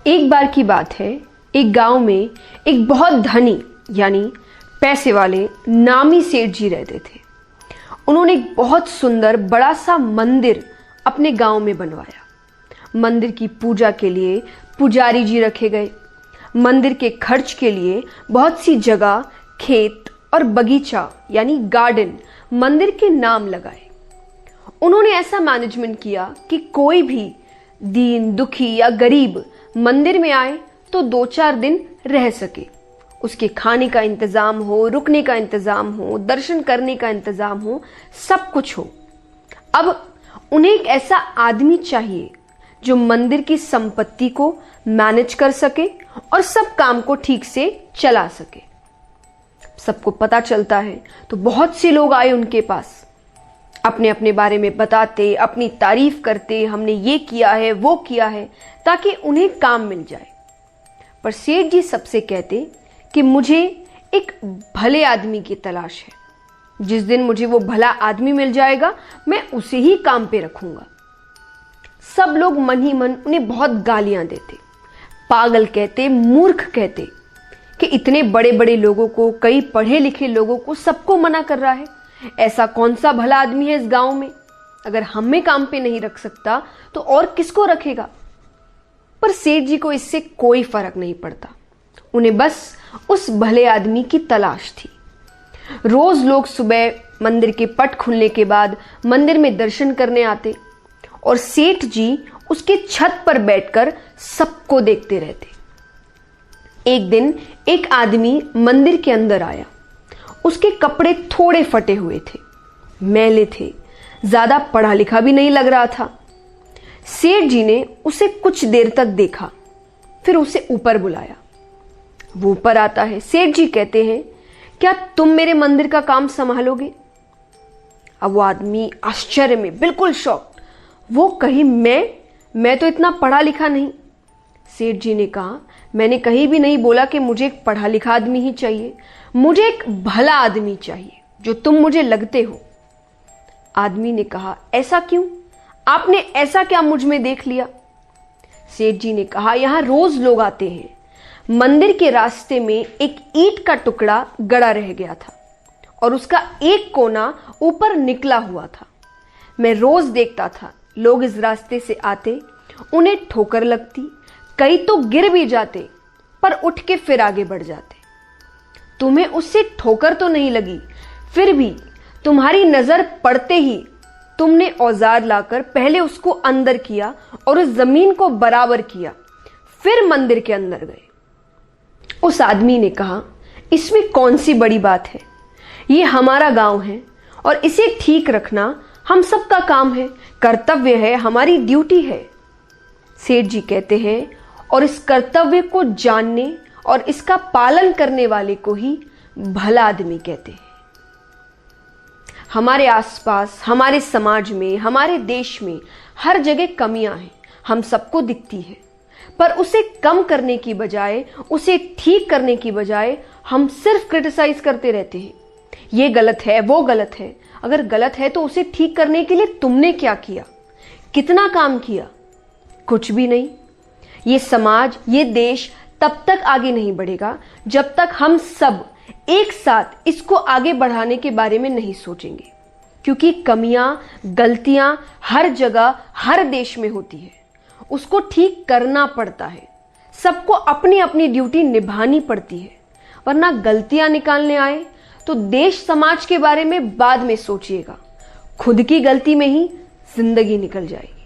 एक बार की बात है, एक गांव में एक बहुत धनी यानी पैसे वाले नामी सेठ जी रहते थे। उन्होंने एक बहुत सुंदर बड़ा सा मंदिर अपने गांव में बनवाया। मंदिर की पूजा के लिए पुजारी जी रखे गए। मंदिर के खर्च के लिए बहुत सी जगह, खेत और बगीचा यानी गार्डन मंदिर के नाम लगाए। उन्होंने ऐसा मैनेजमेंट किया कि कोई भी दीन दुखी या गरीब मंदिर में आए तो 2-4 दिन रह सके। उसके खाने का इंतजाम हो, रुकने का इंतजाम हो, दर्शन करने का इंतजाम हो, सब कुछ हो। अब उन्हें एक ऐसा आदमी चाहिए जो मंदिर की संपत्ति को मैनेज कर सके और सब काम को ठीक से चला सके। सबको पता चलता है तो बहुत से लोग आए उनके पास, अपने अपने बारे में बताते, अपनी तारीफ करते, हमने ये किया है वो किया है, ताकि उन्हें काम मिल जाए। पर सेठ जी सबसे कहते कि मुझे एक भले आदमी की तलाश है। जिस दिन मुझे वो भला आदमी मिल जाएगा मैं उसे ही काम पे रखूंगा। सब लोग मन ही मन उन्हें बहुत गालियां देते, पागल कहते, मूर्ख कहते कि इतने बड़े बड़े लोगों को, कई पढ़े लिखे लोगों को सबको मना कर रहा है। ऐसा कौन सा भला आदमी है इस गांव में? अगर हमें काम पे नहीं रख सकता तो और किसको रखेगा? पर सेठ जी को इससे कोई फर्क नहीं पड़ता। उन्हें बस उस भले आदमी की तलाश थी। रोज लोग सुबह मंदिर के पट खुलने के बाद मंदिर में दर्शन करने आते और सेठ जी उसके छत पर बैठकर सबको देखते रहते। एक दिन एक आदमी मंदिर के अंदर आया। उसके कपड़े थोड़े फटे हुए थे, मैले थे, ज्यादा पढ़ा लिखा भी नहीं लग रहा था। सेठ जी ने उसे कुछ देर तक देखा, फिर उसे ऊपर बुलाया। वो ऊपर आता है। सेठ जी कहते हैं, क्या तुम मेरे मंदिर का काम संभालोगे? अब वो आदमी आश्चर्य में, बिल्कुल शॉक्ड। वो कहीं मैं तो इतना पढ़ा लिखा नहीं। सेठ जी ने कहा, मैंने कहीं भी नहीं बोला कि मुझे एक पढ़ा लिखा आदमी ही चाहिए। मुझे एक भला आदमी चाहिए जो तुम मुझे लगते हो। आदमी ने कहा, ऐसा क्यों? आपने ऐसा क्या मुझ में देख लिया? सेठ जी ने कहा, यहां रोज लोग आते हैं। मंदिर के रास्ते में एक ईंट का टुकड़ा गड़ा रह गया था और उसका एक कोना ऊपर निकला हुआ था। मैं रोज देखता था, लोग इस रास्ते से आते, उन्हें ठोकर लगती, कई तो गिर भी जाते पर उठ के फिर आगे बढ़ जाते। तुम्हें उससे ठोकर तो नहीं लगी, फिर भी तुम्हारी नजर पड़ते ही तुमने औजार लाकर पहले उसको अंदर किया और उस जमीन को बराबर किया, फिर मंदिर के अंदर गए। उस आदमी ने कहा, इसमें कौन सी बड़ी बात है? ये हमारा गांव है और इसे ठीक रखना हम सबका काम है, कर्तव्य है, हमारी ड्यूटी है। सेठ जी कहते हैं, और इस कर्तव्य को जानने और इसका पालन करने वाले को ही भला आदमी कहते हैं। हमारे आसपास, हमारे समाज में, हमारे देश में हर जगह कमियां हैं, हम सबको दिखती है। पर उसे कम करने की बजाय, उसे ठीक करने की बजाय हम सिर्फ क्रिटिसाइज करते रहते हैं। ये गलत है, वो गलत है। अगर गलत है तो उसे ठीक करने के लिए तुमने क्या किया? कितना काम किया? कुछ भी नहीं। ये समाज, ये देश तब तक आगे नहीं बढ़ेगा जब तक हम सब एक साथ इसको आगे बढ़ाने के बारे में नहीं सोचेंगे। क्योंकि कमियां, गलतियां हर जगह, हर देश में होती है। उसको ठीक करना पड़ता है। सबको अपनी अपनी ड्यूटी निभानी पड़ती है। वरना गलतियां निकालने आए तो देश समाज के बारे में बाद में सोचिएगा। खुद की गलती में ही जिंदगी निकल जाएगी।